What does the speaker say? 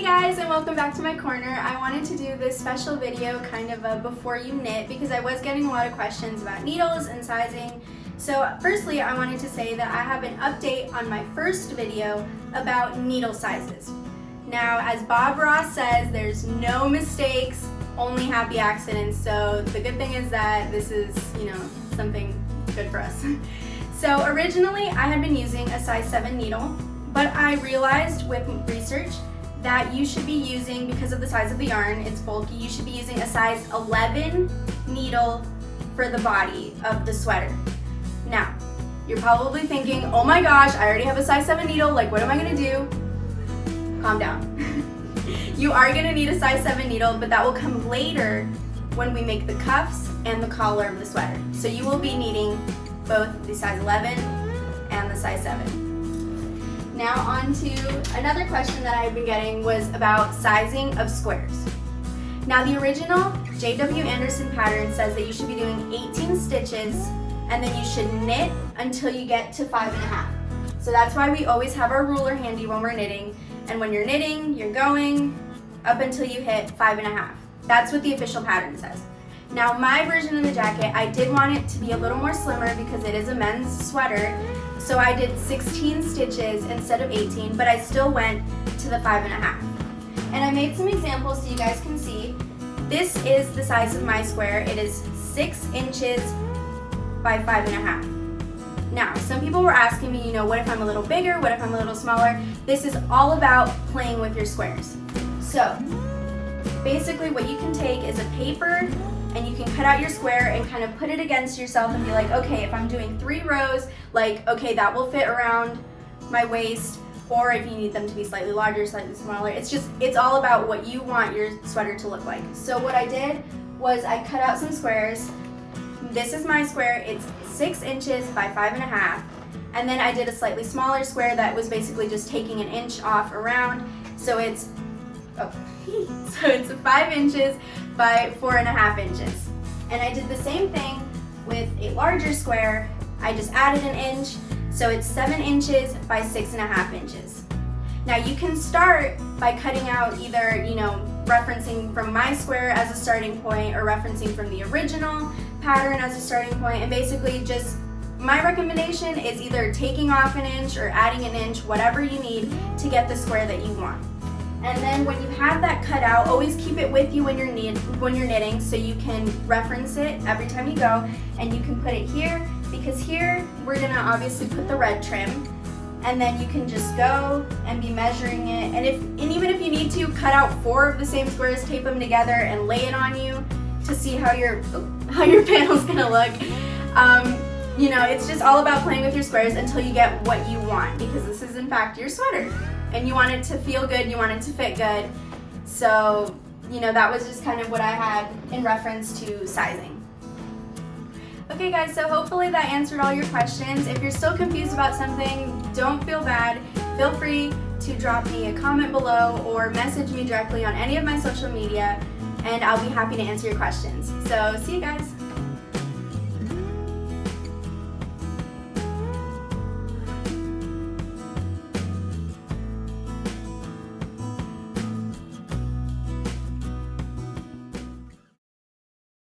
guys, and welcome back to my corner. I wanted to do this special video, kind of a before you knit, because I was getting a lot of questions about needles and sizing. So firstly, I wanted to say that I have an update on my first video about needle sizes. Now, as Bob Ross says, there's no mistakes, only happy accidents. So the good thing is that this is, something good for us. So originally, I had been using a size 7 needle, but I realized with research that you should be using, because of the size of the yarn, it's bulky, you should be using a size 11 needle for the body of the sweater. Now, you're probably thinking, oh my gosh, I already have a size 7 needle, like what am I gonna do? Calm down. You are gonna need a size 7 needle, but that will come later when we make the cuffs and the collar of the sweater. So you will be needing both the size 11 and the size 7. Now on to another question that I've been getting was about sizing of squares. Now the original J.W. Anderson pattern says that you should be doing 18 stitches and then you should knit until you get to 5.5. So that's why we always have our ruler handy when we're knitting, and when you're knitting, you're going up until you hit 5.5. That's what the official pattern says. Now my version of the jacket, I did want it to be a little more slimmer because it is a men's sweater. So I did 16 stitches instead of 18, but I still went to the 5.5. And I made some examples so you guys can see. This is the size of my square. It is 6 inches by 5.5. Now, some people were asking me, what if I'm a little bigger? What if I'm a little smaller? This is all about playing with your squares. So basically what you can take is a paper and you can cut out your square and kind of put it against yourself and be like, okay, if I'm doing 3 rows, okay, that will fit around my waist, or if you need them to be slightly larger, slightly smaller. It's all about what you want your sweater to look like. So what I did was I cut out some squares. This is my square, it's 6 inches by 5.5. And then I did a slightly smaller square that was basically just taking an inch off around. So it's 5 inches by 4.5 inches. And I did the same thing with a larger square. I just added an inch, so it's 7 inches by 6.5 inches. Now you can start by cutting out either, referencing from my square as a starting point or referencing from the original pattern as a starting point, and basically just my recommendation is either taking off an inch or adding an inch, whatever you need to get the square that you want. And then when you have that cut out, always keep it with you when you're knitting, so you can reference it every time you go, and you can put it here, because here we're gonna obviously put the red trim, and then you can just go and be measuring it, and even if you need to, cut out 4 of the same squares, tape them together, and lay it on you to see how your panel's gonna look. It's just all about playing with your squares until you get what you want, because this is in fact your sweater. And you want it to feel good, you want it to fit good. So, that was just kind of what I had in reference to sizing. Okay guys, so hopefully that answered all your questions. If you're still confused about something, don't feel bad. Feel free to drop me a comment below or message me directly on any of my social media, and I'll be happy to answer your questions. So, see you guys.